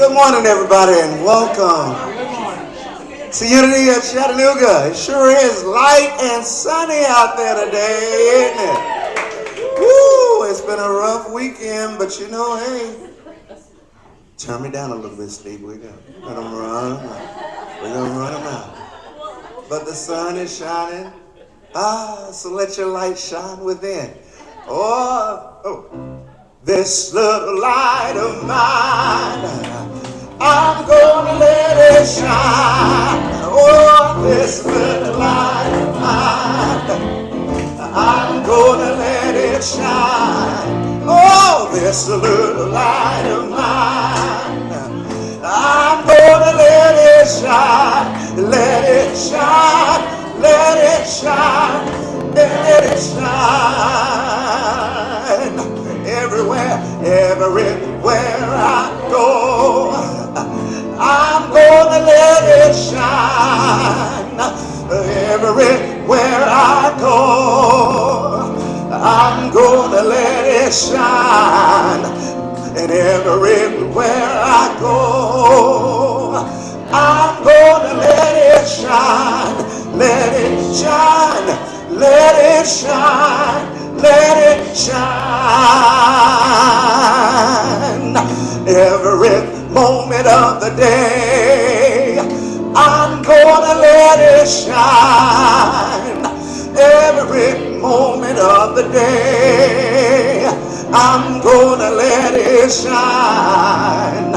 Good morning, everybody, and welcome to Unity of Chattanooga. It sure is light and sunny out there today, isn't it? Woo! It's been a rough weekend, but hey, turn me down a little bit, Steve. We're gonna run them out. We're gonna run them out. But the sun is shining. So let your light shine within. Oh. This little light of mine, I'm gonna let it shine. Oh, this little light of mine, I'm gonna let it shine. Oh, this little light of mine, I'm gonna let it shine. Let it shine, let it shine, let it shine. Everywhere I go, I'm gonna let it shine. Everywhere I go, I'm gonna let it shine. And everywhere I go, I'm gonna let it shine. Let it shine. Let it shine. Let it shine. Every moment of the day, I'm gonna let it shine. Every moment of the day, I'm gonna let it shine.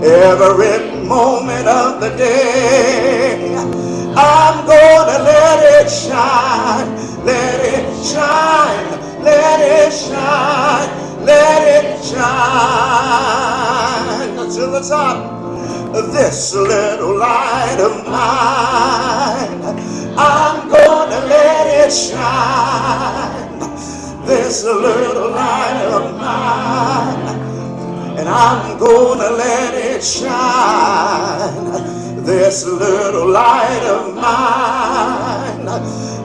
Every moment of the day, I'm gonna let it shine. Let it shine. Let it shine. Let it shine to the top. This little light of mine, I'm gonna let it shine. This little light of mine, and I'm gonna let it shine. This little light of mine,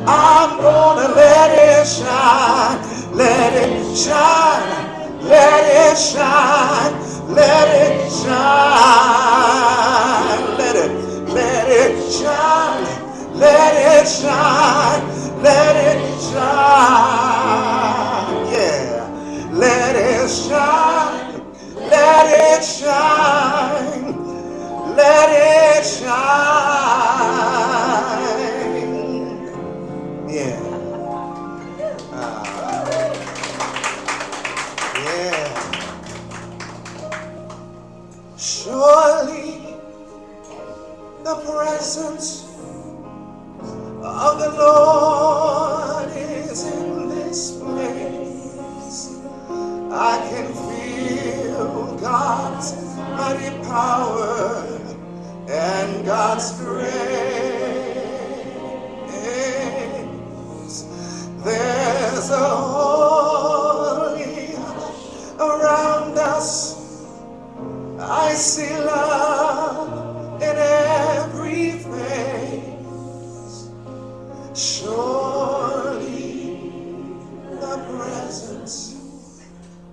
I'm gonna let it shine. Let it shine. Let it shine. Let it shine. Let it shine. Let it shine. Let it shine. Yeah. Let it shine. Let it shine. Let it shine. Yeah. Yeah. Surely the presence of the Lord is in this place. I can feel God's mighty power and God's grace. There's a holy around us. I see love in every face. Surely the presence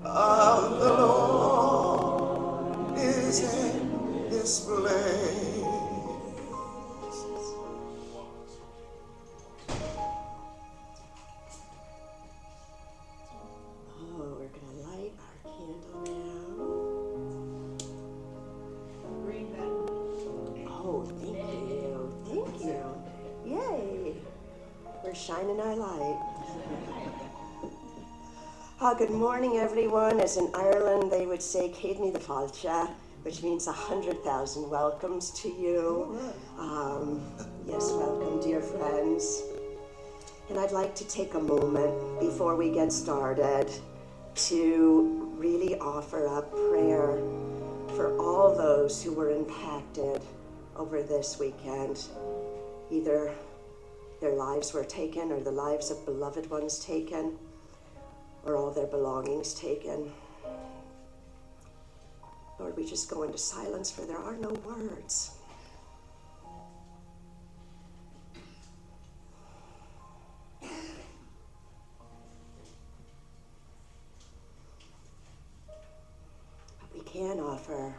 of the Lord is in this place. Oh, we're gonna light our candle now. Oh, thank you. Thank you. Yay. We're shining our light. Good morning, everyone. As in Ireland, they would say, Céad the Fáilte, which means 100,000 welcomes to you. Yes, welcome, dear friends. And I'd like to take a moment before we get started to really offer up prayer for all those who were impacted over this weekend. Either their lives were taken or the lives of beloved ones taken, or all their belongings taken. Lord, we just go into silence, for there are no words. But we can offer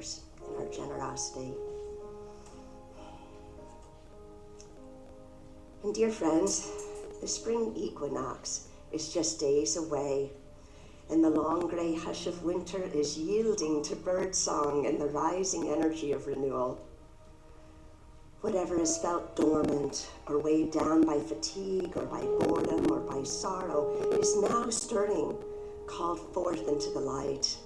flowers and our generosity. And dear friends, the spring equinox is just days away, and the long grey hush of winter is yielding to bird song and the rising energy of renewal. Whatever has felt dormant or weighed down by fatigue or by boredom or by sorrow is now stirring, called forth into the light.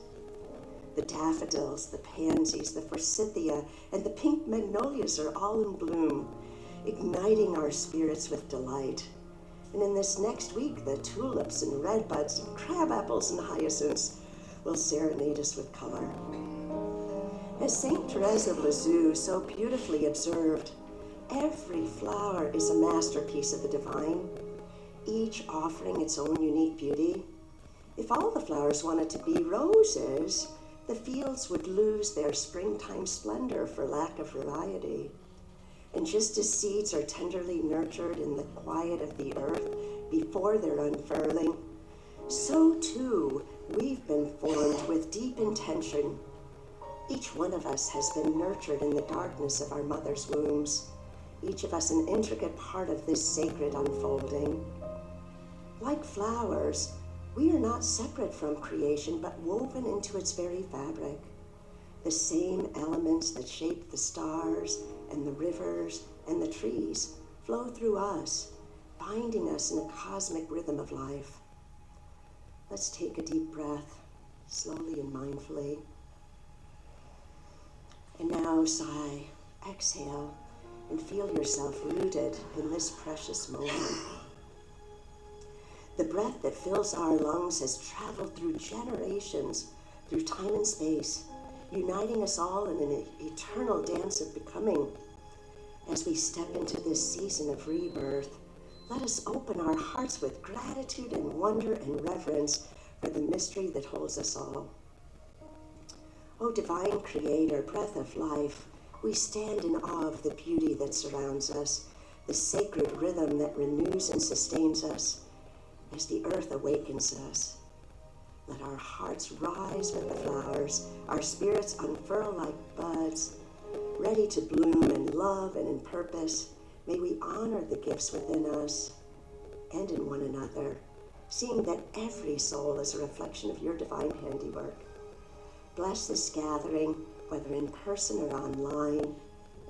The daffodils, the pansies, the forsythia, and the pink magnolias are all in bloom, igniting our spirits with delight. And in this next week, the tulips and redbuds and crabapples and hyacinths will serenade us with color. As St. Therese of Lisieux so beautifully observed, every flower is a masterpiece of the divine, each offering its own unique beauty. If all the flowers wanted to be roses, the fields would lose their springtime splendor for lack of variety. And just as seeds are tenderly nurtured in the quiet of the earth before their unfurling, so too we've been formed with deep intention. Each one of us has been nurtured in the darkness of our mother's wombs, each of us an intricate part of this sacred unfolding. Like flowers, we are not separate from creation, but woven into its very fabric. The same elements that shape the stars and the rivers and the trees flow through us, binding us in a cosmic rhythm of life. Let's take a deep breath, slowly and mindfully. And now sigh, exhale, and feel yourself rooted in this precious moment. The breath that fills our lungs has traveled through generations, through time and space, uniting us all in an eternal dance of becoming. As we step into this season of rebirth, let us open our hearts with gratitude and wonder and reverence for the mystery that holds us all. O divine creator, breath of life, we stand in awe of the beauty that surrounds us, the sacred rhythm that renews and sustains us as the earth awakens us. Let our hearts rise with the flowers, our spirits unfurl like buds, ready to bloom in love and in purpose. May we honor the gifts within us and in one another, seeing that every soul is a reflection of your divine handiwork. Bless this gathering, whether in person or online,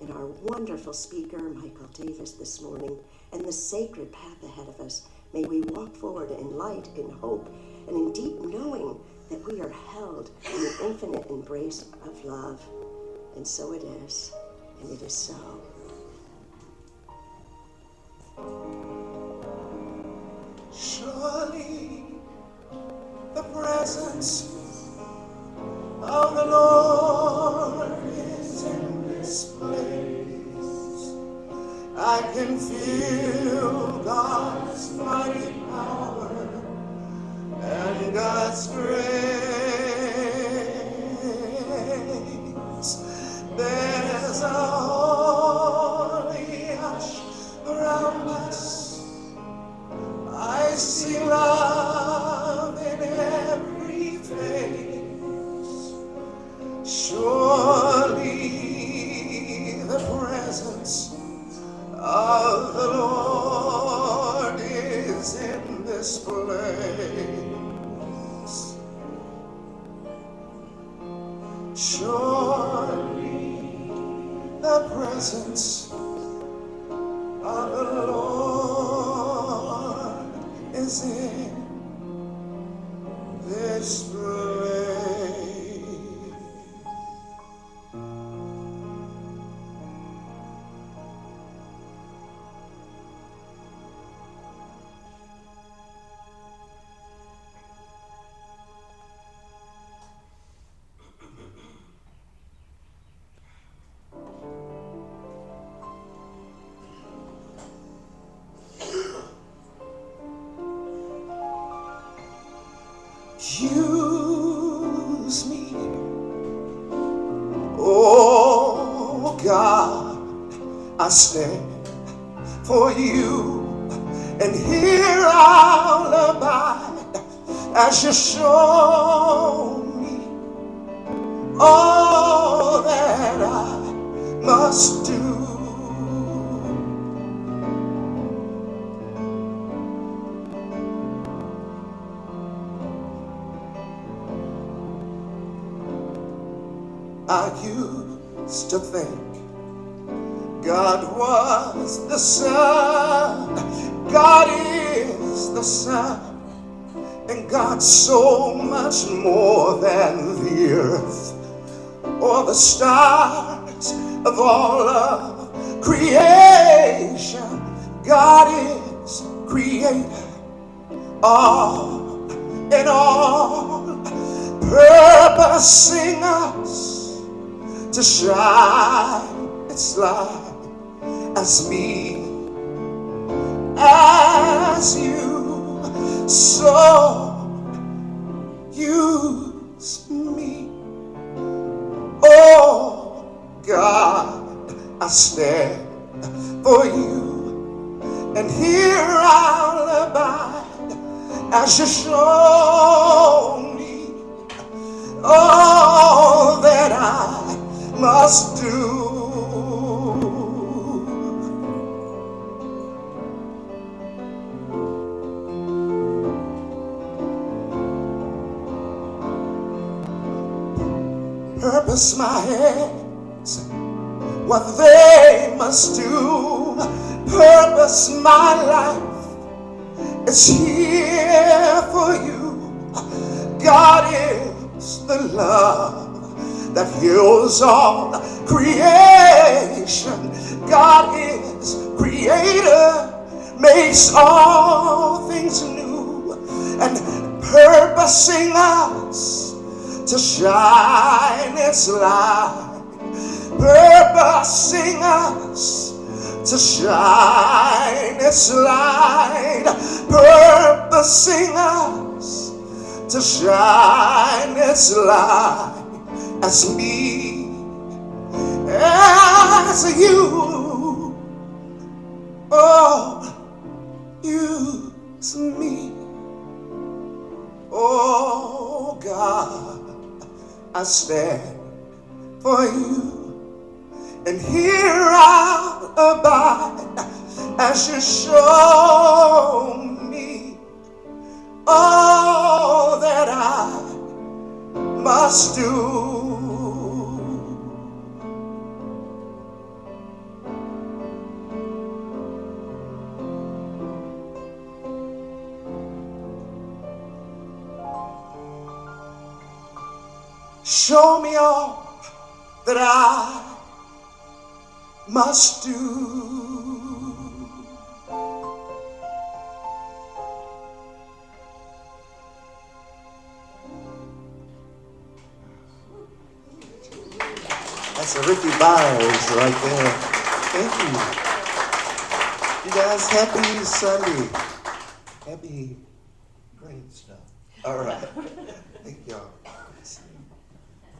and our wonderful speaker, Michael Davis, this morning, and the sacred path ahead of us. May we walk forward in light, in hope, and in deep knowing that we are held in the infinite embrace of love. And so it is, and it is so. Surely the presence of the Lord is in this place. I can feel God's mighty power and God's grace. There's a holy hush around us. I see love in every face. Surely the presence of the Lord is in this place. Surely the presence of the Lord is in this place. Use me, oh God, I stand for you, and here I'll abide as you show me all that I must do. I used to think God was the sun, God is the sun, and God's so much more than the earth or the stars of all of creation. God is creator, all in all, purposing us to shine its light as me, as you. So use me, oh God, I stand for you, and here I'll abide as you show me all that I must do. Purpose my hands, what they must do. Purpose my life, it's here for you. God is the love that heals all creation. God is creator, makes all things new, and purposing us to shine its light, purposing us to shine its light, purposing us to shine its light as me, as you. Oh, use me, oh God, I stand for you, and here I'll abide as you show me all that I must do. Show me all that I must do. That's a Ricky Byers right there. Thank you. You guys, happy Sunday. Happy great stuff. All right. Thank y'all.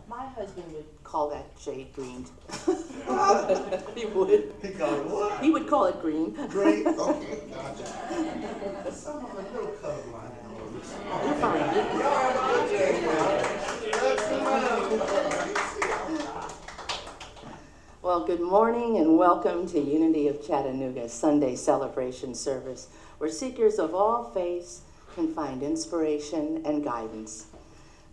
My husband would call that shade green. He would. He called it what? He would call it green. Great. Okay, gotcha. Some of a little colorblind. You're fine. Well, good morning and welcome to Unity of Chattanooga Sunday Celebration Service, where seekers of all faiths can find inspiration and guidance.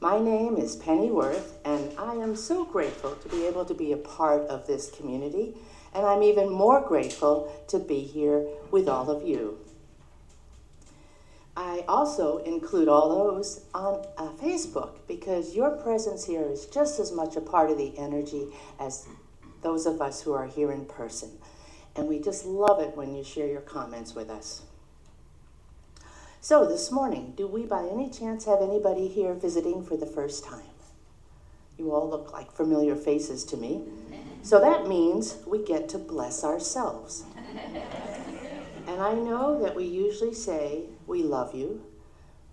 My name is Penny Worth, and I am so grateful to be able to be a part of this community, and I'm even more grateful to be here with all of you. I also include all those on Facebook, because your presence here is just as much a part of the energy as those of us who are here in person. And we just love it when you share your comments with us. So this morning, do we by any chance have anybody here visiting for the first time? You all look like familiar faces to me. So that means we get to bless ourselves. And I know that we usually say, we love you,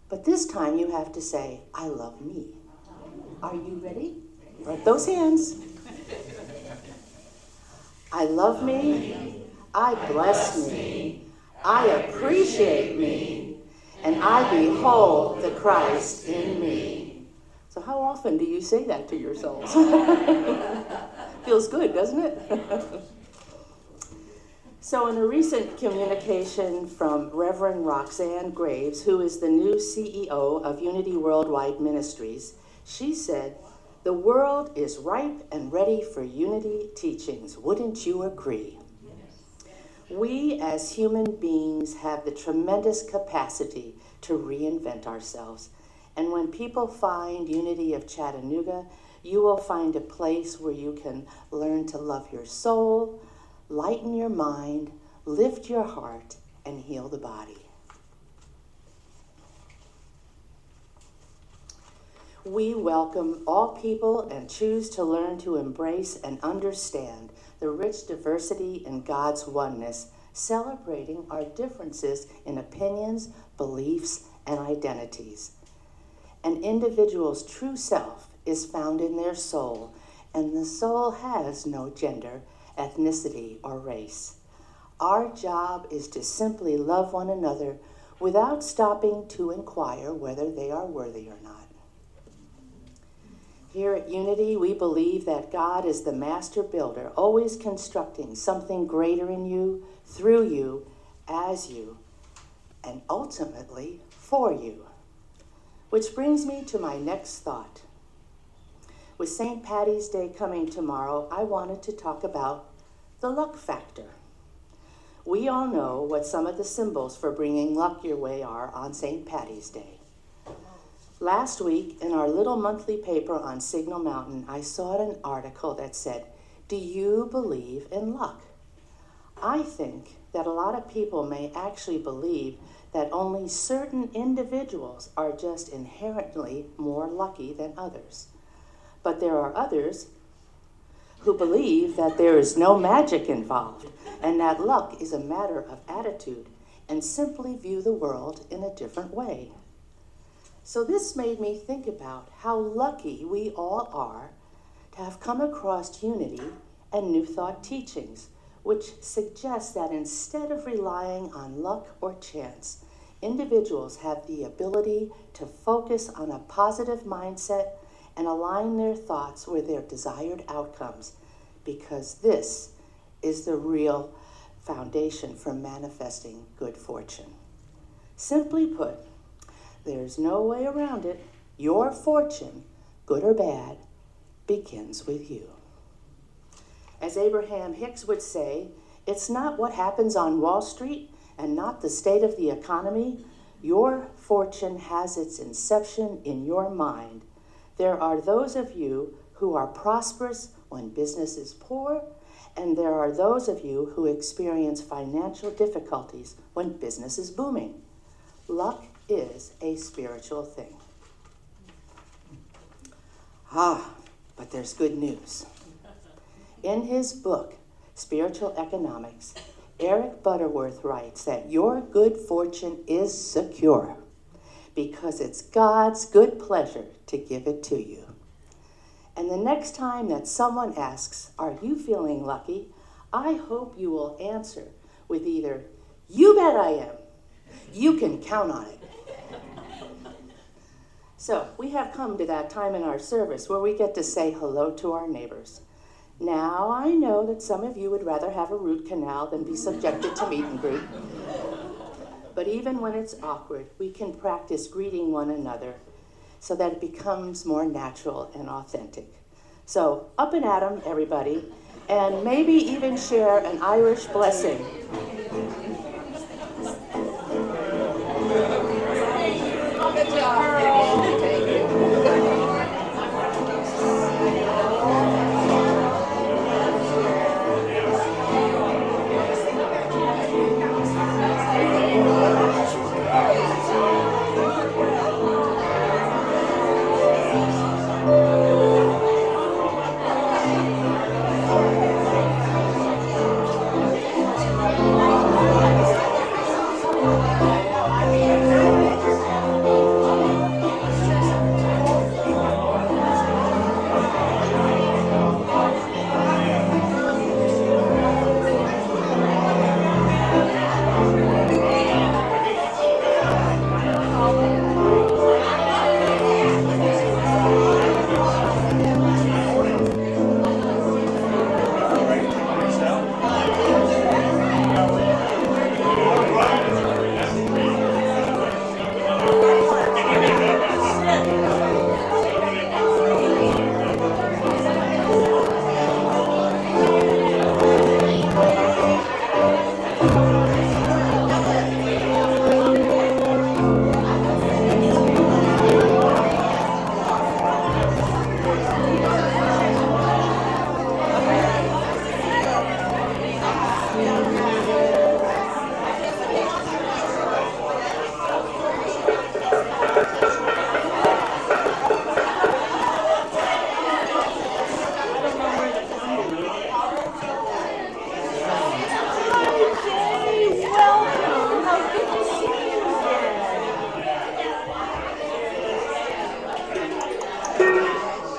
but this time you have to say, I love me. Are you ready? Rub those hands. I love me, I bless me, I appreciate me, and I behold the Christ in me. So how often do you say that to yourselves? Feels good, doesn't it? So in a recent communication from Reverend Roxanne Graves, who is the new CEO of Unity Worldwide Ministries, she said, "The world is ripe and ready for Unity teachings. Wouldn't you agree?" We as human beings have the tremendous capacity to reinvent ourselves. And when people find Unity of Chattanooga, you will find a place where you can learn to love your soul, lighten your mind, lift your heart, and heal the body. We welcome all people and choose to learn to embrace and understand the rich diversity in God's oneness, celebrating our differences in opinions, beliefs, and identities. An individual's true self is found in their soul, and the soul has no gender, ethnicity, or race. Our job is to simply love one another without stopping to inquire whether they are worthy or not. Here at Unity, we believe that God is the master builder, always constructing something greater in you, through you, as you, and ultimately for you. Which brings me to my next thought. With St. Patty's Day coming tomorrow, I wanted to talk about the luck factor. We all know what some of the symbols for bringing luck your way are on St. Patty's Day. Last week, in our little monthly paper on Signal Mountain, I saw an article that said, "Do you believe in luck?" I think that a lot of people may actually believe that only certain individuals are just inherently more lucky than others. But there are others who believe that there is no magic involved and that luck is a matter of attitude and simply view the world in a different way. So this made me think about how lucky we all are to have come across Unity and New Thought teachings, which suggests that instead of relying on luck or chance, individuals have the ability to focus on a positive mindset and align their thoughts with their desired outcomes, because this is the real foundation for manifesting good fortune. Simply put, there's no way around it. Your fortune, good or bad, begins with you. As Abraham Hicks would say, it's not what happens on Wall Street and not the state of the economy. Your fortune has its inception in your mind. There are those of you who are prosperous when business is poor, and there are those of you who experience financial difficulties when business is booming. Luck is a spiritual thing. But there's good news. In his book, Spiritual Economics, Eric Butterworth writes that your good fortune is secure because it's God's good pleasure to give it to you. And the next time that someone asks, "Are you feeling lucky?" I hope you will answer with either, "You bet I am. You can count on it." So we have come to that time in our service where we get to say hello to our neighbors. Now, I know that some of you would rather have a root canal than be subjected to meet and greet. But even when it's awkward, we can practice greeting one another so that it becomes more natural and authentic. So up and at 'em, everybody, and maybe even share an Irish blessing. Good job. Thank you.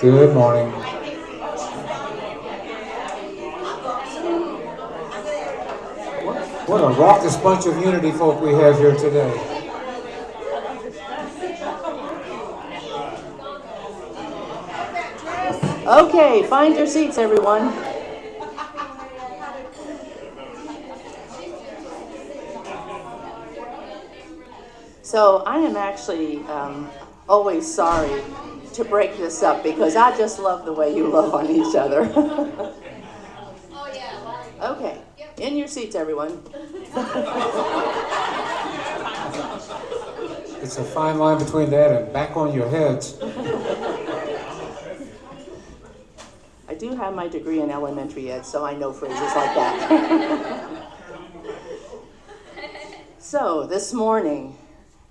Good morning. What a raucous bunch of Unity folk we have here today. Okay, find your seats, everyone. So I am actually always sorry to break this up because I just love the way you love on each other. Okay, in your seats, everyone. It's a fine line between that and back on your heads. I do have my degree in elementary ed, so I know phrases like that. So this morning,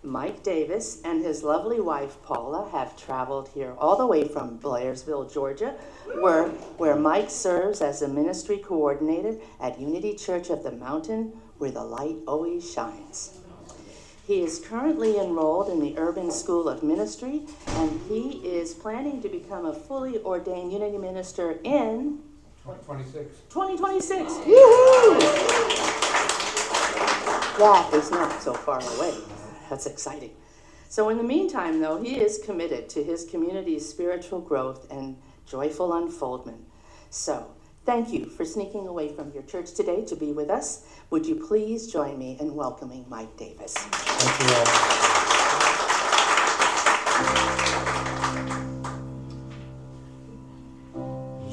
Mike Davis and his lovely wife Paula have traveled here all the way from Blairsville, Georgia, where Mike serves as a ministry coordinator at Unity Church of the Mountain, where the light always shines. He is currently enrolled in the Urban School of Ministry, and he is planning to become a fully ordained Unity minister in 2026. 2026. Woo-hoo! That is not so far away. That's exciting. So in the meantime, though, he is committed to his community's spiritual growth and joyful unfoldment. So thank you for sneaking away from your church today to be with us. Would you please join me in welcoming Mike Davis? Thank you all.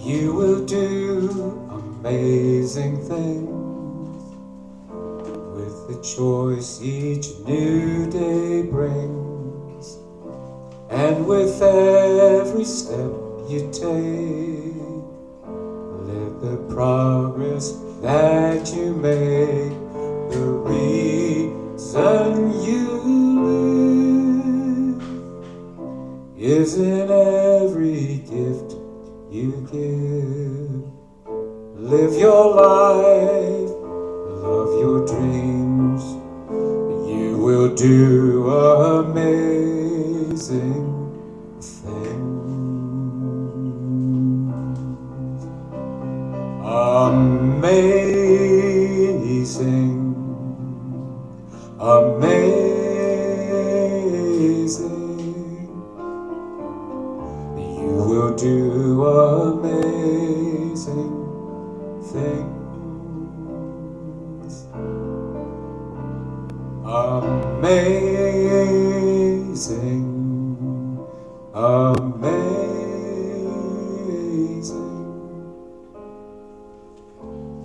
You will do amazing things with the choice each new day brings, and with every step you take, let the progress that you make the reason you live is in every gift you give. Live your life, love your dreams, you will do amazing things. Amazing, amazing, you will do amazing things. Amazing, amazing,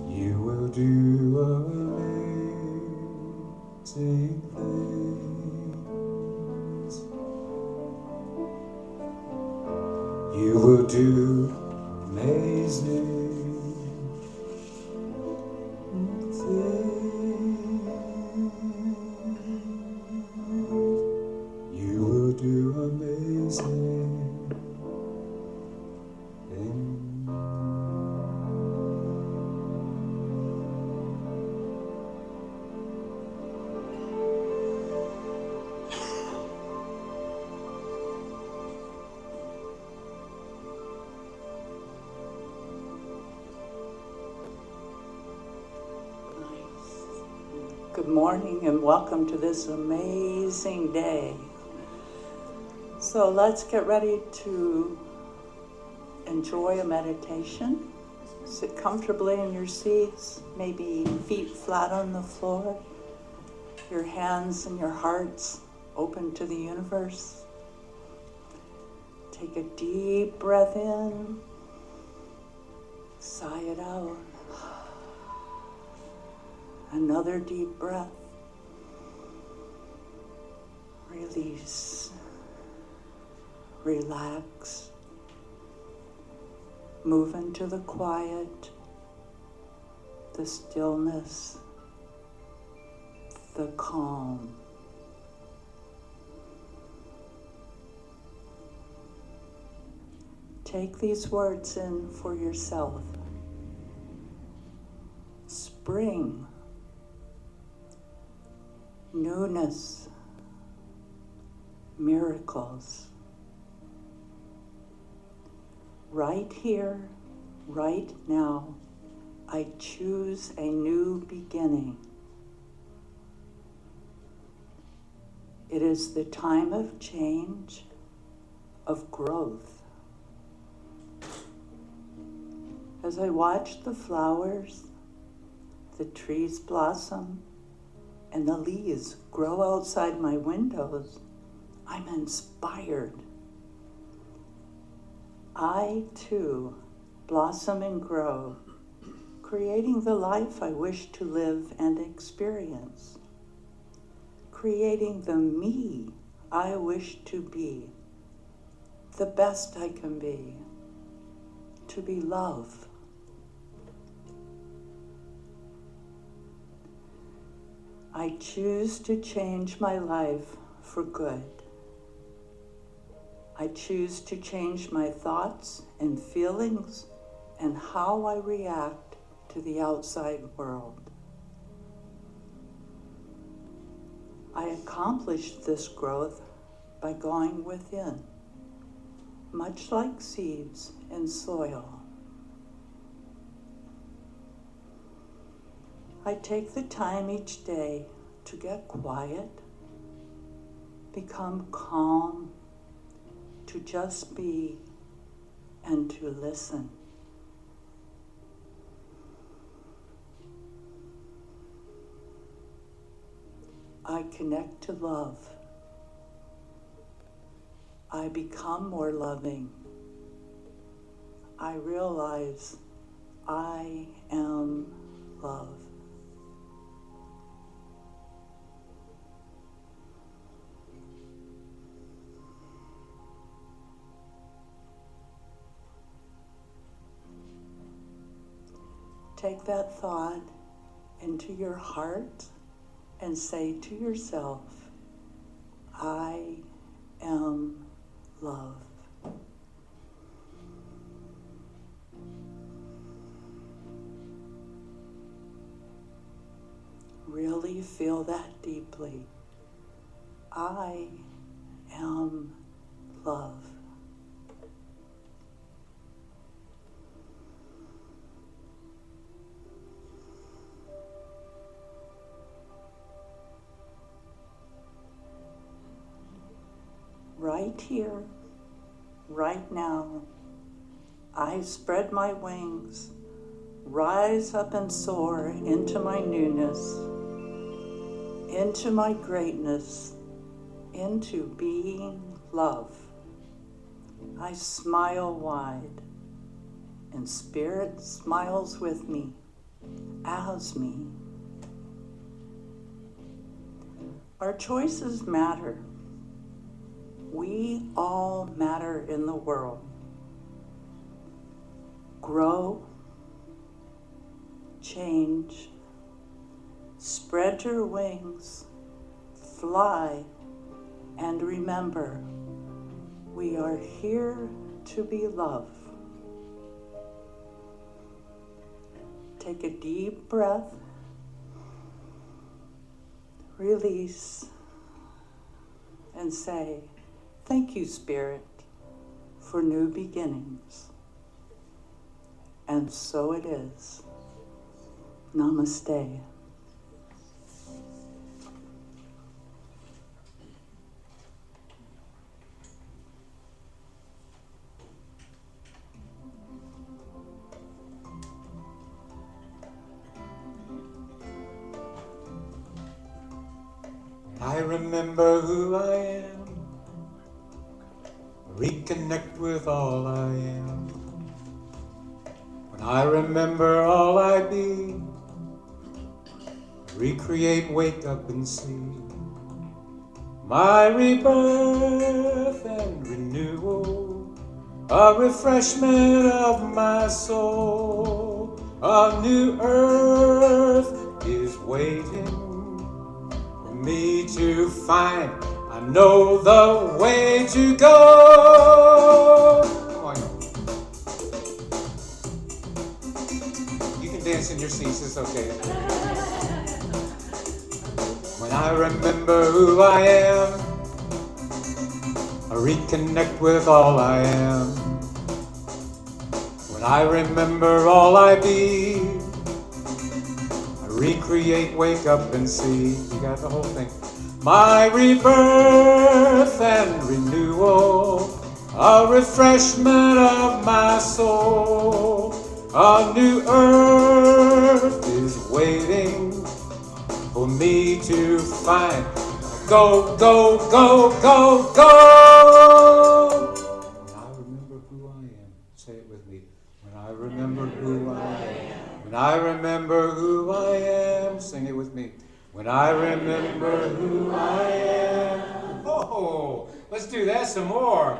you will do amazing things. You will do amazing things. You will do amazing things. Good morning and welcome to this amazing day. So let's get ready to enjoy a meditation. Sit comfortably in your seats, maybe feet flat on the floor, your hands and your hearts open to the universe. Take a deep breath in, sigh it out. Another deep breath. Release. Relax. Move into the quiet, the stillness, the calm. Take these words in for yourself. Spring. Newness, miracles, Right here, right now, I choose a new beginning. It is the time of change, of growth. As I watch the flowers, the trees blossom, and the leaves grow outside my windows, I'm inspired. I, too, blossom and grow, creating the life I wish to live and experience, creating the me I wish to be, the best I can be, to be love. I choose to change my life for good. I choose to change my thoughts and feelings and how I react to the outside world. I accomplish this growth by going within, much like seeds in soil. I take the time each day to get quiet, become calm, to just be and to listen. I connect to love. I become more loving. I realize I am love. Take that thought into your heart and say to yourself, I am love. Really feel that deeply. I am love. Right here, right now, I spread my wings, rise up and soar into my newness, into my greatness, into being love. I smile wide, and Spirit smiles with me, as me. Our choices matter. We all matter in the world. Grow, change, spread your wings, fly, and remember, we are here to be love. Take a deep breath, release, and say, thank you, Spirit, for new beginnings. And so it is. Namaste. I remember who I am. Reconnect with all I am. When I remember all I be, recreate, wake up and see my rebirth and renewal, a refreshment of my soul. A new earth is waiting for me to find. I know the way to go. Come on. You can dance in your seats, it's okay. When I remember who I am, I reconnect with all I am. I remember all I be. I recreate, wake up and see. You got the whole thing. My rebirth and renewal, a refreshment of my soul. A new earth is waiting for me to find. Go, go, go, go, go! When I remember who I am, say it with me. When I remember who I am. When I remember who I am, sing it with me. When I remember who I am. Oh, let's do that some more.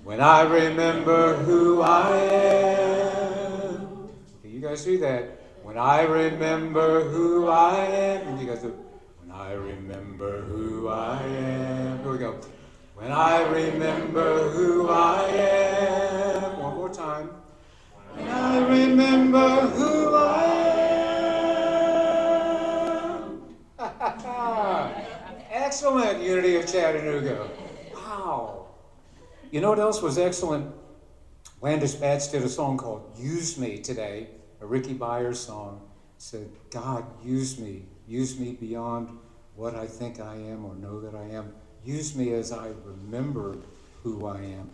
When I remember who I am. Okay, you guys do that. When I remember who I am. And you guys do. When I remember who I am. Here we go. When I remember who I am. One more time. When I remember who I am. Excellent, Unity of Chattanooga. Wow. You know what else was excellent? Landis Batts did a song called Use Me today, a Ricky Byers song. It said, God, use me beyond what I think I am or know that I am. Use me as I remember who I am.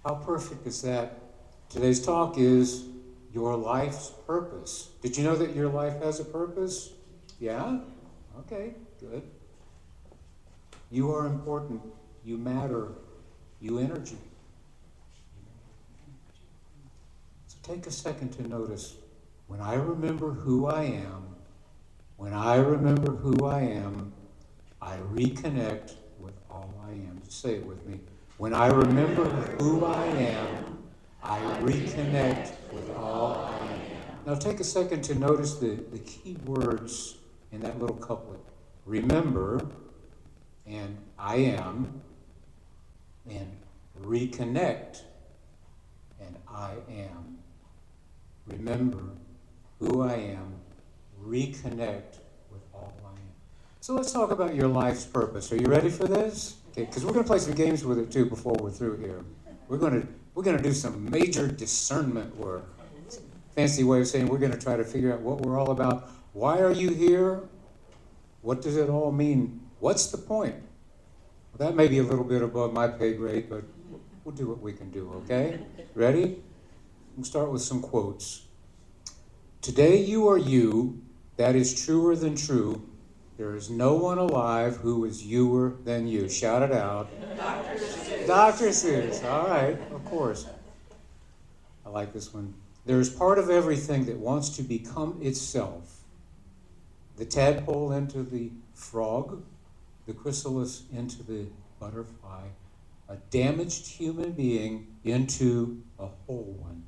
How perfect is that? Today's talk is your life's purpose. Did you know that your life has a purpose? Yeah? Okay, good. You are important. You matter. You energy. So take a second to notice, when I remember who I am, I reconnect with all I am. Just say it with me. When I remember who I am, I reconnect with all I am. Now take a second to notice the key words in that little couplet. Remember, and I am, and reconnect, and I am. Remember who I am, reconnect with all I am. So let's talk about your life's purpose. Are you ready for this? Okay, because we're going to play some games with it too before we're through here. We're going to do some major discernment work. Fancy way of saying we're going to try to figure out what we're all about. Why are you here? What does it all mean? What's the point? Well, that may be a little bit above my pay grade, but we'll do what we can do, okay? Ready? We'll start with some quotes. Today you are you, that is truer than true. There is no one alive who is youer than you. Shout it out. Dr. Seuss. Dr. Seuss, all right, of course. I like this one. There is part of everything that wants to become itself. The tadpole into the frog, the chrysalis into the butterfly, a damaged human being into a whole one.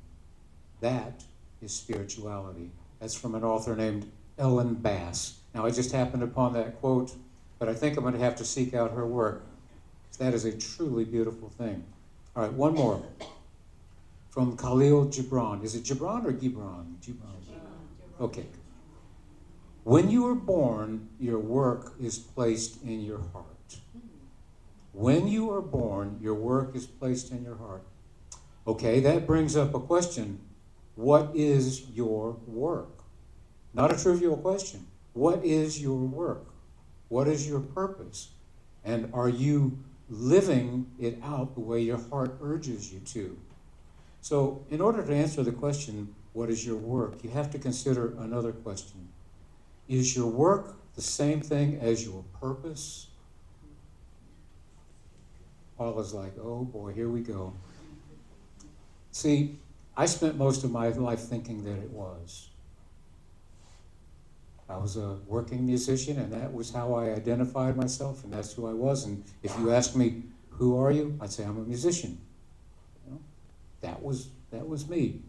That is spirituality. That's from an author named Ellen Bass. Now, I just happened upon that quote, but I think I'm going to have to seek out her work. That is a truly beautiful thing. All right, one more. From Khalil Gibran. Is it Gibran or Gibran? Gibran. Okay. When you are born, your work is placed in your heart. When you are born, your work is placed in your heart. Okay, that brings up a question. What is your work? Not a trivial question. What is your work? What is your purpose? And are you living it out the way your heart urges you to? So in order to answer the question, what is your work, you have to consider another question. Is your work the same thing as your purpose? Paul is like, oh boy, here we go. See, I spent most of my life thinking that it was. I was a working musician, and that was how I identified myself, and that's who I was. And if you ask me, who are you? I'd say I'm a musician. You know, that was me.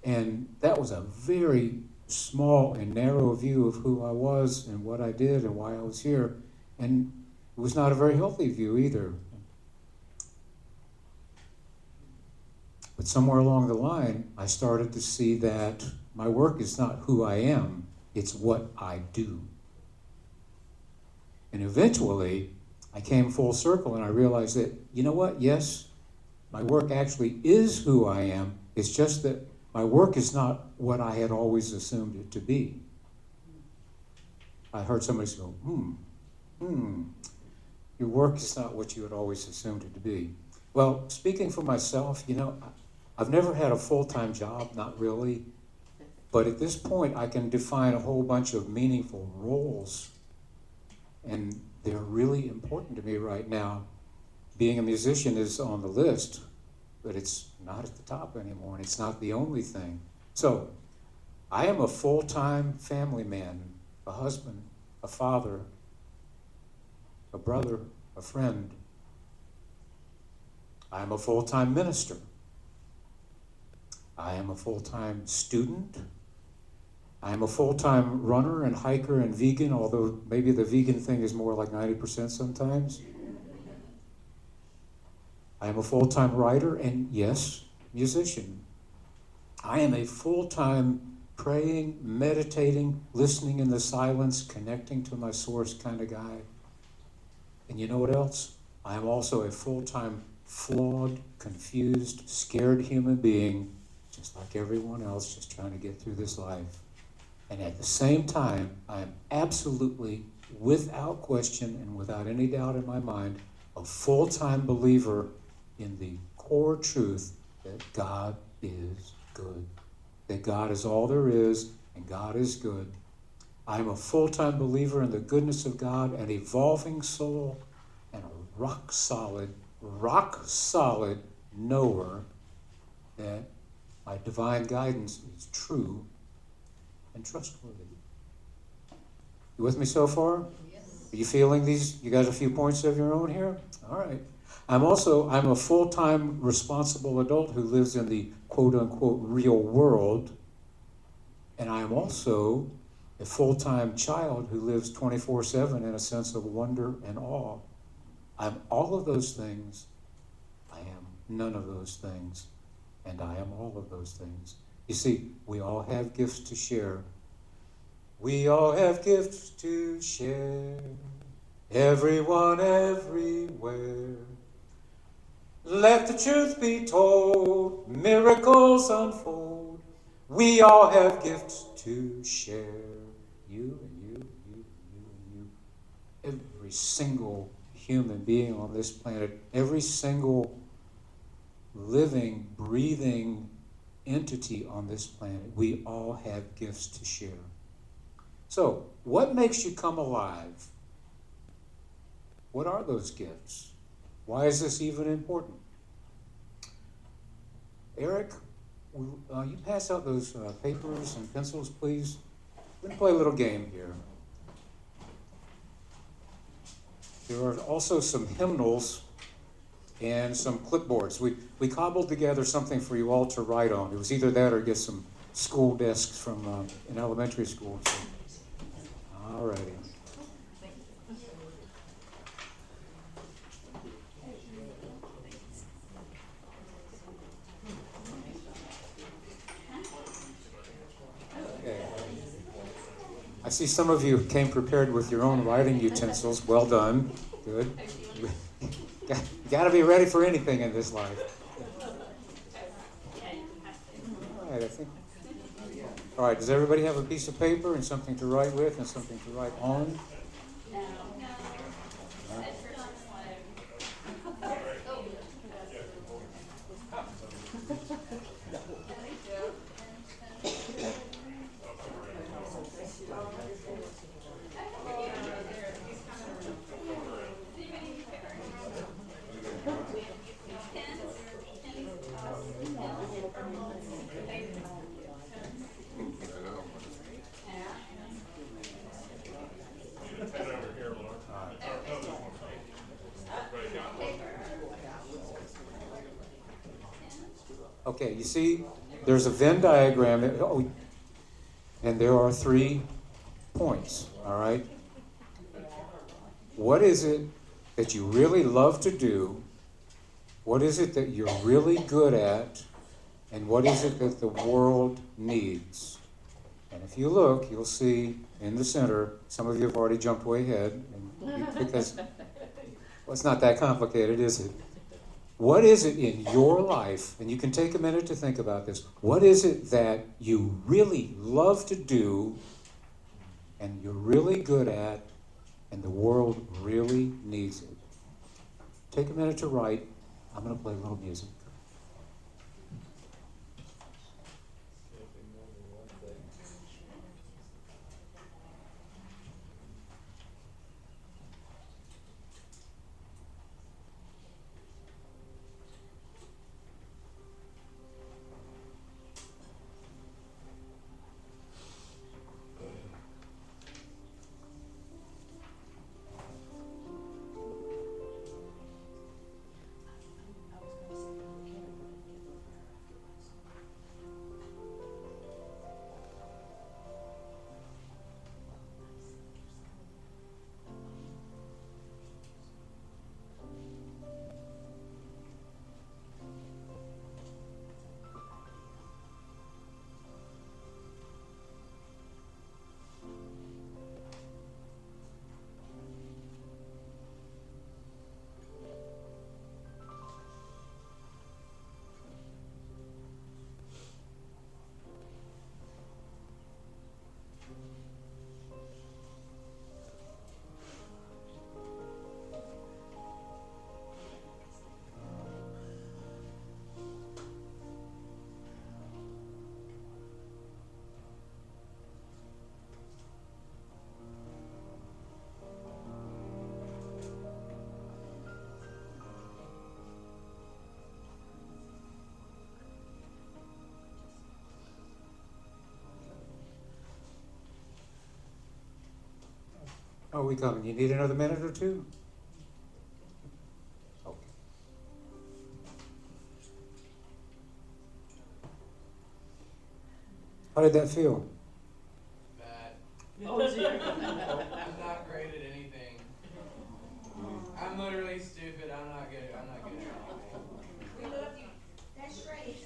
And that was a very small and narrow view of who I was and what I did and why I was here. And it was not a very healthy view either. But somewhere along the line, I started to see that my work is not who I am, it's what I do. And eventually, I came full circle and I realized that, you know what, yes, my work actually is who I am. It's just that My work is not what I had always assumed it to be. I heard somebody say, your work is not what you had always assumed it to be. Well, speaking for myself, I've never had a full-time job, not really. But at this point, I can define a whole bunch of meaningful roles. And they're really important to me right now. Being a musician is on the list, but it's not at the top anymore, and it's not the only thing. So, I am a full-time family man, a husband, a father, a brother, a friend. I am a full-time minister. I am a full-time student. I am a full-time runner and hiker and vegan, although maybe the vegan thing is more like 90% sometimes. I am a full-time writer and, yes, musician. I am a full-time praying, meditating, listening in the silence, connecting to my source kind of guy. And you know what else? I am also a full-time, flawed, confused, scared human being, just like everyone else, just trying to get through this life. And at the same time, I am absolutely, without question and without any doubt in my mind, a full-time believer in the core truth that God is good. That God is all there is, and God is good. I am a full-time believer in the goodness of God, an evolving soul, and a rock solid knower that my divine guidance is true and trustworthy. You with me so far? Yes. Are you feeling these? You got a few points of your own here? All right. I'm a full-time responsible adult who lives in the quote-unquote real world, and I am also a full-time child who lives 24/7 in a sense of wonder and awe. I'm all of those things. I am none of those things, and I am all of those things. You see, we all have gifts to share. We all have gifts to share. Everyone, everywhere. Let the truth be told, miracles unfold. We all have gifts to share. You and you and you and you and you. Every single human being on this planet, every single living, breathing entity on this planet, we all have gifts to share. So, what makes you come alive? What are those gifts? Why is this even important? Eric, you pass out those papers and pencils, please? We're going to play a little game here. There are also some hymnals and some clipboards. We cobbled together something for you all to write on. It was either that or get some school desks from an elementary school. So. All righty. Okay. I see some of you came prepared with your own writing utensils. Well done. Good. You got to be ready for anything in this life. All right, I think. All right, does everybody have a piece of paper and something to write with and something to write on? Okay, you see, there's a Venn diagram, and there are 3 points, all right? What is it that you really love to do? What is it that you're really good at? And what is it that the world needs? And if you look, you'll see in the center, some of you have already jumped way ahead, because, well, it's not that complicated, is it? What is it in your life, and you can take a minute to think about this, what is it that you really love to do and you're really good at and the world really needs it? Take a minute to write. I'm going to play a little music. Are we coming? You need another minute or two? Okay. How did that feel? Bad. Oh, dear. I'm not great at anything. I'm literally stupid. I'm not good at anything. We love you. That's right.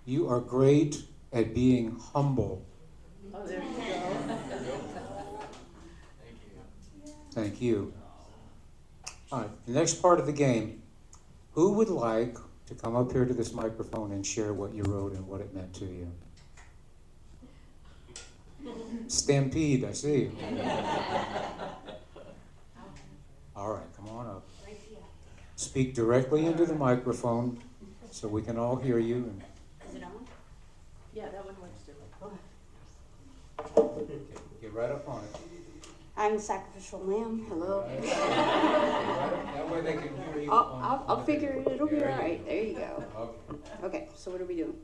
You are great at being humble. Oh, there you go. Thank you. Thank you. All right, the next part of the game. Who would like to come up here to this microphone and share what you wrote and what it meant to you? Stampede, I see. All right, come on up. Speak directly into the microphone so we can all hear you. And Is it on? Yeah, that one works too. get right up on it. I'm the sacrificial lamb. Hello. That way they can hear you. I'll figure it. It'll be all There you right. go. There you go. Okay. Okay, so what are we doing?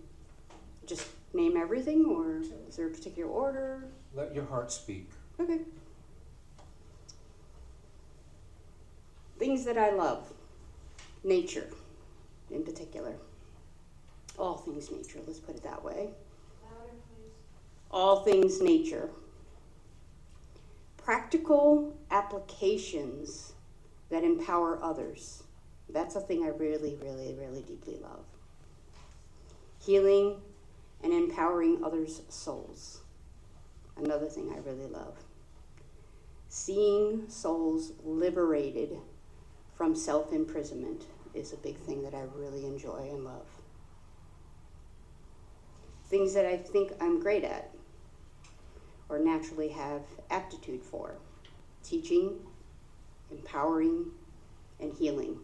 Just name everything, or is there a particular order? Let your heart speak. Okay. Things that I love. Nature, in particular. All things nature, let's put it that way. All things nature. Practical applications that empower others. That's a thing I really, really, really deeply love. Healing and empowering others' souls. Another thing I really love. Seeing souls liberated from self-imprisonment is a big thing that I really enjoy and love. Things that I think I'm great at or naturally have aptitude for. Teaching, empowering, and healing.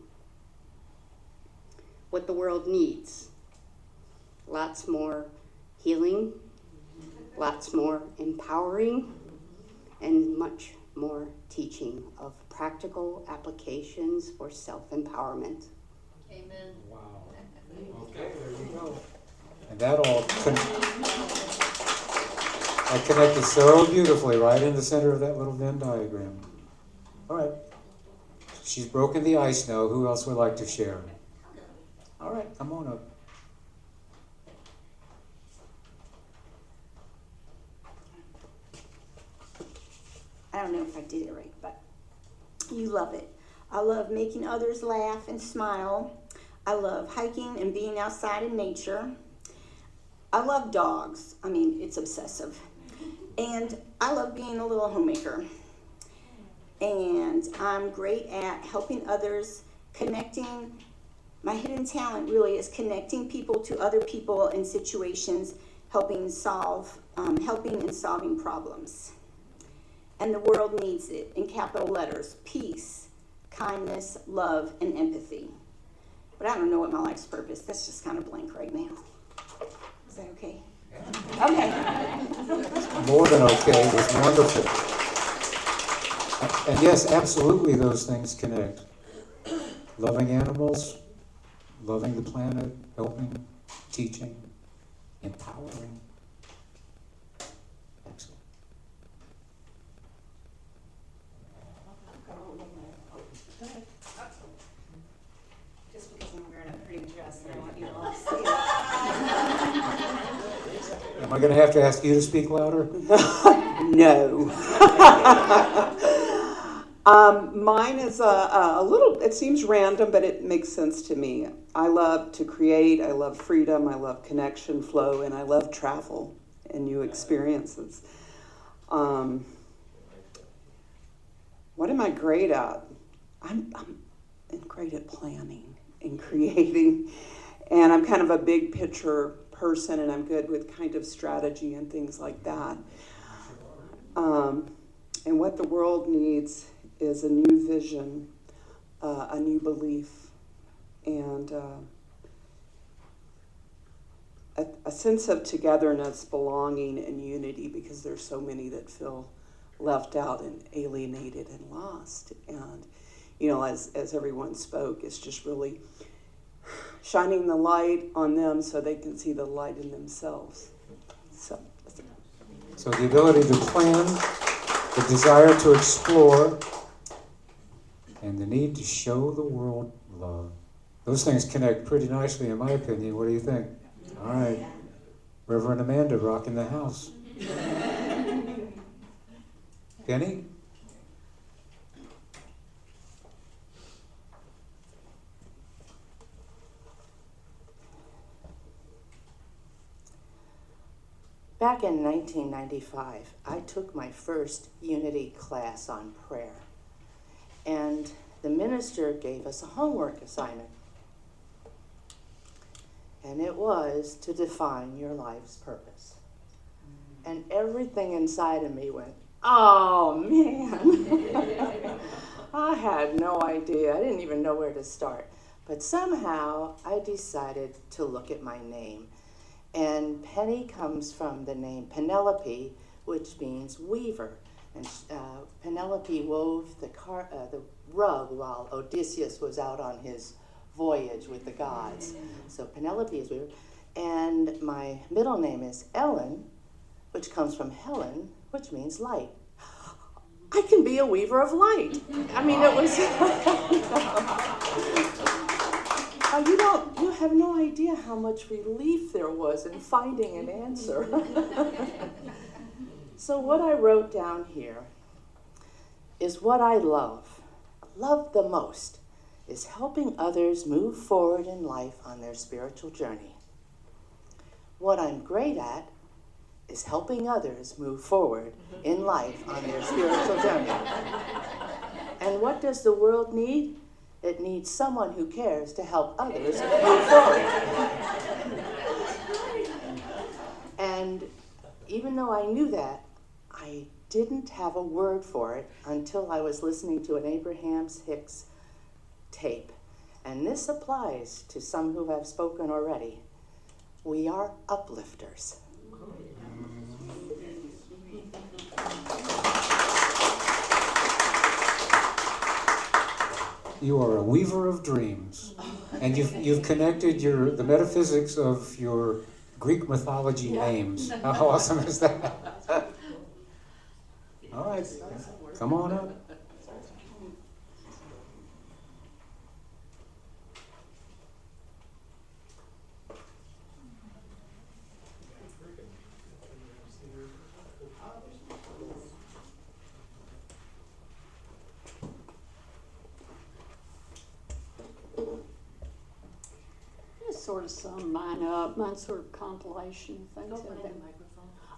What the world needs. Lots more healing, lots more empowering, and much more teaching of practical applications for self-empowerment. Amen. Wow. Okay, there you go. And that all that connected so beautifully right in the center of that little Venn diagram. All right. She's broken the ice now. Who else would like to share? All right, come on up. I don't know if I did it right, but you love it. I love making others laugh and smile. I love hiking and being outside in nature. I love dogs. I mean, it's obsessive. And I love being a little homemaker. And I'm great at helping others Connecting, my hidden talent really is connecting people to other people in situations, helping and solving problems. And the world needs it, in capital letters: peace, kindness, love, and empathy. But I don't know what my life's purpose. That's just kind of blank right now. Is that okay? Okay. More than okay, it was wonderful. And yes, absolutely those things connect. Loving animals, loving the planet, helping, teaching, empowering. Excellent. Just because I'm wearing a pretty dress, I want you all to see it. Am I going to have to ask you to speak louder? No. Mine is a little, it seems random, but it makes sense to me. I love to create, I love freedom, I love connection, flow, and I love travel and new experiences. What am I great at? I'm great at planning and creating, and I'm kind of a big picture person, and I'm good with kind of strategy and things like that. And what the world needs is a new vision, a new belief, and a sense of togetherness, belonging, and unity, because there's so many that feel left out and alienated and lost. And, you know, as everyone spoke, it's just really shining the light on them so they can see the light in themselves. So the ability to plan, the desire to explore, and the need to show the world love. Those things connect pretty nicely, in my opinion. What do you think? All right. Reverend Amanda rocking the house. Penny? Back in 1995, I took my first Unity class on prayer, and the minister gave us a homework assignment, and it was to define your life's purpose. And everything inside of me went, oh man, I had no idea. I didn't even know where to start. But somehow I decided to look at my name. And Penny comes from the name Penelope, which means weaver. And Penelope wove the rug while Odysseus was out on his voyage with the gods. So Penelope is weaver. And my middle name is Ellen, which comes from Helen, which means light. I can be a weaver of light. I mean, it was... you have no idea how much relief there was in finding an answer. So what I wrote down here is what I love the most, is helping others move forward in life on their spiritual journey. What I'm great at is helping others move forward in life on their spiritual journey. And what does the world need? It needs someone who cares to help others move forward. And even though I knew that, I didn't have a word for it until I was listening to an Abraham Hicks tape. And this applies to some who have spoken already. We are uplifters. You are a weaver of dreams, and you've connected the metaphysics of your Greek mythology names. How awesome is that? All right, come on up. Sort of sum mine up. Mine's sort of compilation of things.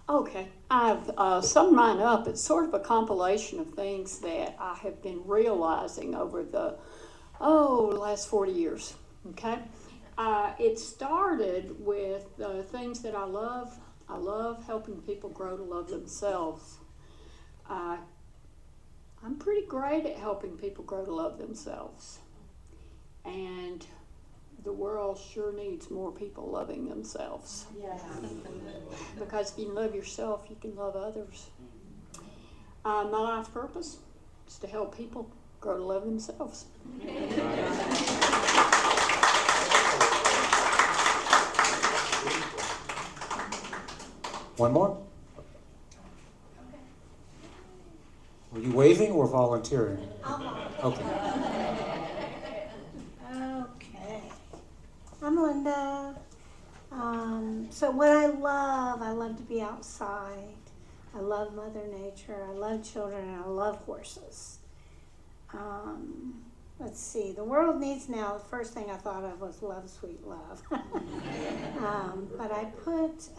Okay, I've summed mine up. It's sort of a compilation of things that I have been realizing over the last 40 years, okay? It started with things that I love. I love helping people grow to love themselves. I'm pretty great at helping people grow to love themselves. And the world sure needs more people loving themselves. Yeah. Because if you can love yourself, you can love others. My life purpose is to help people grow to love themselves. One more? Were you waving or volunteering? Okay. Okay. I'm Linda. So what I love to be outside. I love Mother Nature. I love children. And I love horses. Let's see. The world needs now. The first thing I thought of was love, sweet love. But I put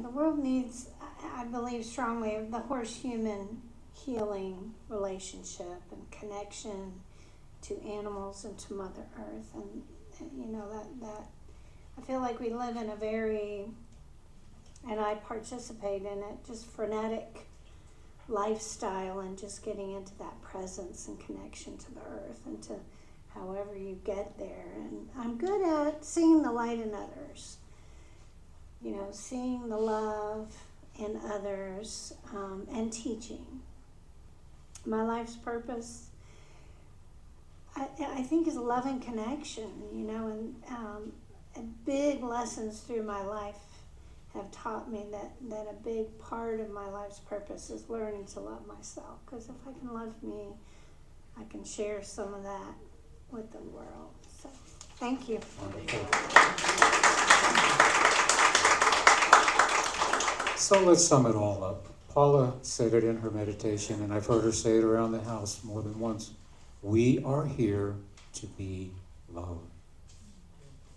the world needs. I believe strongly the horse-human healing relationship and connection to animals and to Mother Earth, and you know that I feel like we live in a very, and I participate in it, just frenetic lifestyle, and just getting into that presence and connection to the earth and to however you get there. And I'm good at seeing the light in others, you know, seeing the love in others, and teaching. My life's purpose, I think, is love and connection, you know, and big lessons through my life have taught me that a big part of my life's purpose is learning to love myself. Because if I can love me, I can share some of that with the world. So, thank you. So let's sum it all up. Paula said it in her meditation, and I've heard her say it around the house more than once. We are here to be loved.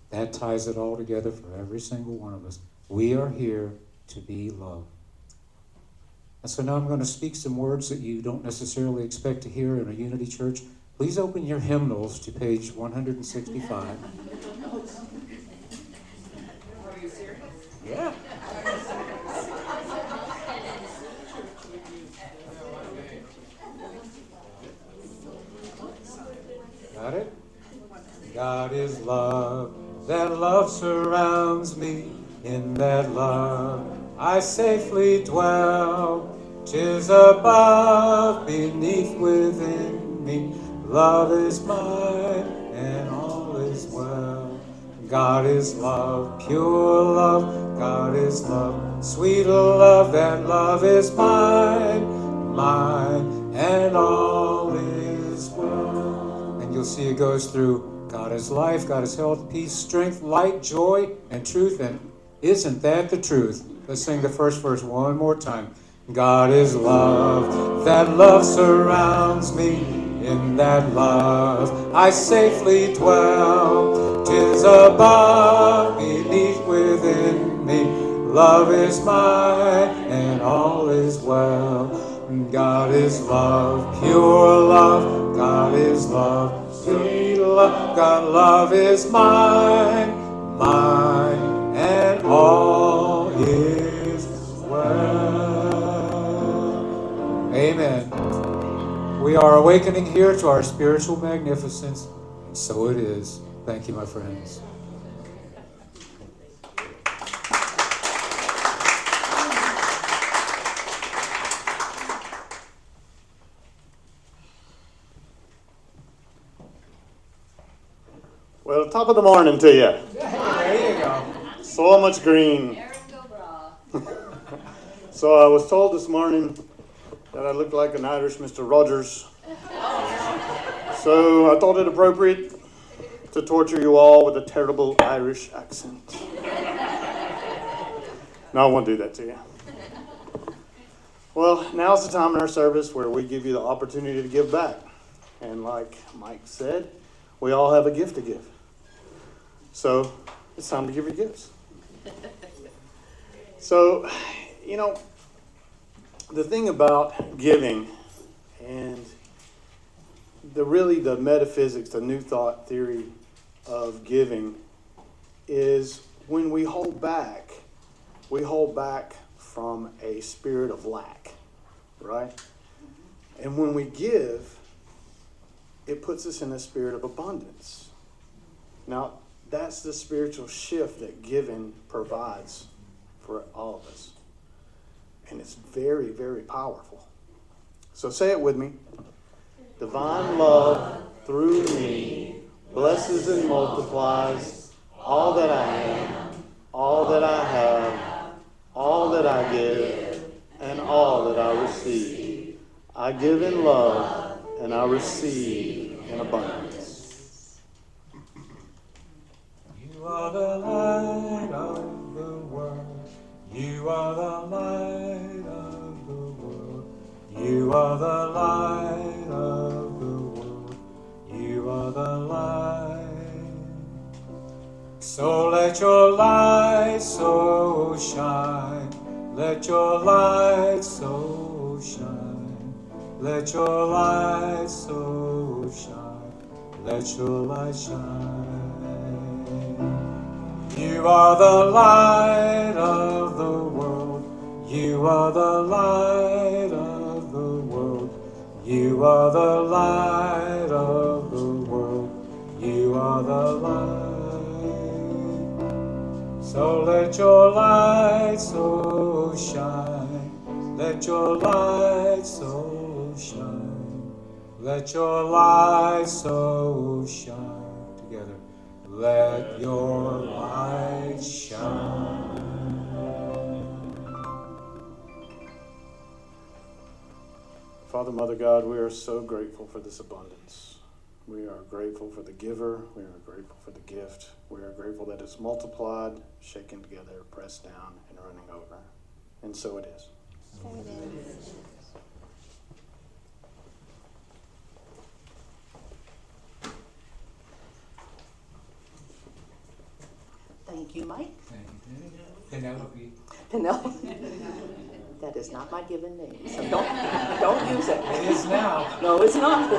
That ties it all together for every single one of us. We are here to be loved. And so now I'm going to speak some words that you don't necessarily expect to hear in a Unity church. Please open your hymnals to page 165. Are you serious? Yeah. Got it? God is love, that love surrounds me. In that love I safely dwell. 'Tis above, beneath, within me. Love is mine, and all is well. God is love, pure love. God is love, sweet love. That love is mine, mine, and all is well. And you'll see it goes through God is life, God is health, peace, strength, light, joy, and truth. And isn't that the truth? Let's sing the first verse one more time. God is love, that love surrounds me. In that love I safely dwell. 'Tis above, beneath, within me. Love is mine, and all is well. God is love, pure love. God is love, sweet love. God, love is mine, mine, and all is well. Amen. We are awakening here to our spiritual magnificence, and so it is. Thank you, my friends. Well, top of the morning to you. There you go. So much green. So I was told this morning that I looked like an Irish Mr. Rogers. So I thought it appropriate to torture you all with a terrible Irish accent. No, I won't do that to you. Well, now's the time in our service where we give you the opportunity to give back. And like Mike said, we all have a gift to give. So it's time to give your gifts. So, you know, the thing about giving and the metaphysics, the new thought theory of giving is when we hold back from a spirit of lack, right? And when we give, it puts us in a spirit of abundance. Now, that's the spiritual shift that giving provides for all of us. And it's very, very powerful. So say it with me. Divine love through me blesses and multiplies all that I am, all that I have, all that I give, and all that I receive. I give in love, and I receive in abundance. You are the light of the world. You are the light of the world. You are the light of the world. You are the light. So let your light so shine. Let your light so shine. Let your light so shine. Let your light shine. You are the light of the world. You are the light of the world. You are the light of the world. You are the light. So let your light so shine. Let your light so shine. Let your light so shine. Together. Let your light shine. Father, Mother God, we are so grateful for this abundance. We are grateful for the giver. We are grateful for the gift. We are grateful that it's multiplied, shaken together, pressed down, and running over. And so it is. So it is. Thank you, Mike. Thank you. Penelope. Penelope. That is not my given name, so don't use it. It is now. No, it's not.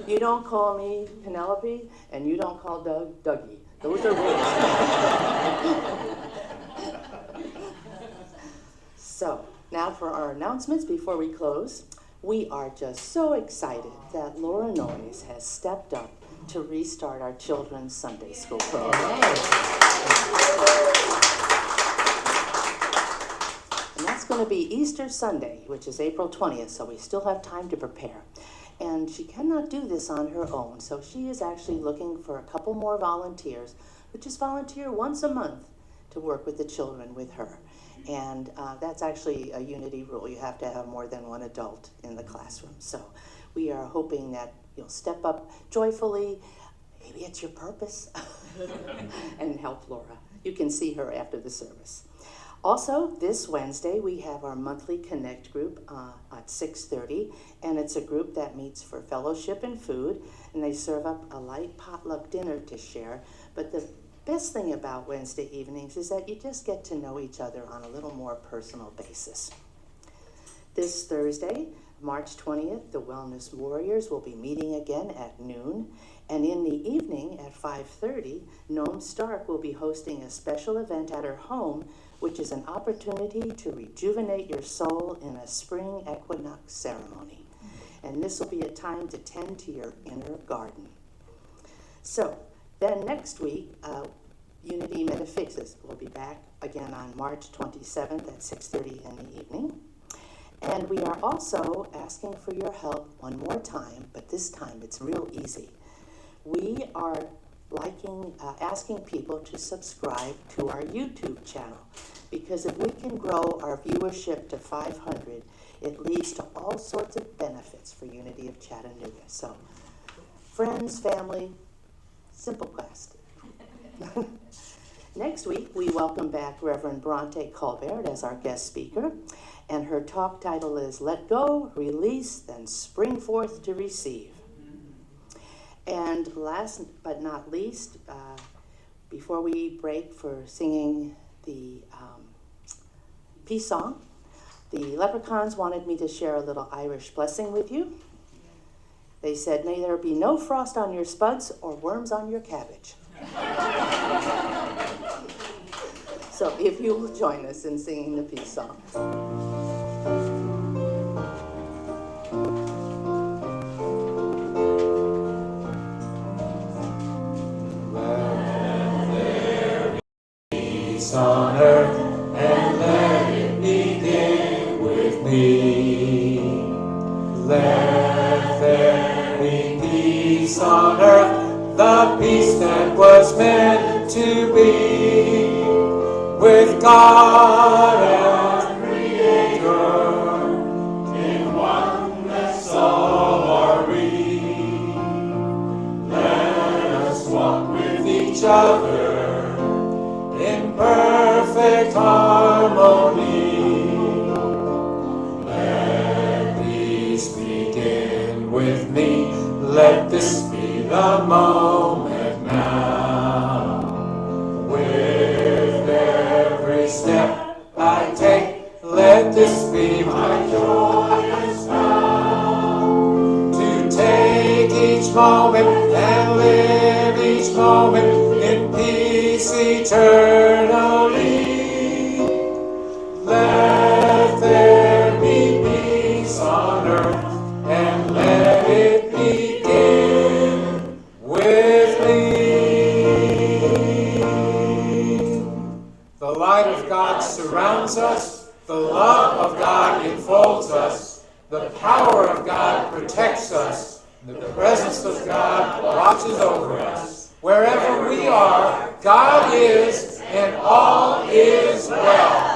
You don't call me Penelope, and you don't call Doug Dougie. Those are rules. So, now for our announcements before we close. We are just so excited that Laura Noyes has stepped up to restart our children's Sunday school program. And that's going to be Easter Sunday, which is April 20th, so we still have time to prepare. And she cannot do this on her own, so she is actually looking for a couple more volunteers who just volunteer once a month to work with the children with her. And that's actually a unity rule. You have to have more than one adult in the classroom. So we are hoping that you'll step up joyfully. Maybe it's your purpose. And help Laura. You can see her after the service. Also, this Wednesday, we have our monthly Connect group at 6:30, and it's a group that meets for fellowship and food, and they serve up a light potluck dinner to share. But the best thing about Wednesday evenings is that you just get to know each other on a little more personal basis. This Thursday, March 20th, the Wellness Warriors will be meeting again at noon, and in the evening at 5:30, Noam Stark will be hosting a special event at her home, which is an opportunity to rejuvenate your soul in a spring equinox ceremony. And this will be a time to tend to your inner garden. So, then next week, Unity Metaphysics will be back again on March 27th at 6:30 in the evening. And we are also asking for your help one more time, but this time it's real easy. We are asking people to subscribe to our YouTube channel, because if we can grow our viewership to 500, it leads to all sorts of benefits for Unity of Chattanooga. So, friends, family, simple quest. Next week, we welcome back Reverend Bronte Colbert as our guest speaker, and her talk title is Let Go, Release, Then Spring Forth to Receive. And last but not least, before we break for singing the peace song, The leprechauns wanted me to share a little Irish blessing with you. They said, may there be no frost on your spuds or worms on your cabbage. So if you will join us in singing the peace song. Peace on earth, and let it begin with me. Let there be peace on earth, the peace that was meant to be. With God our Creator, in oneness all are we. Let us walk with each other in perfect harmony. Let peace begin with me. Let this be the moment now. With every step I take, let this be my joyous vow. To take each moment and live each moment in peace eternally. Let there be peace on earth, and let it begin with me. The light of God surrounds us, the love of God enfolds us, the power of God protects us, the presence of God watches over us. Wherever we are, God is, and all is well.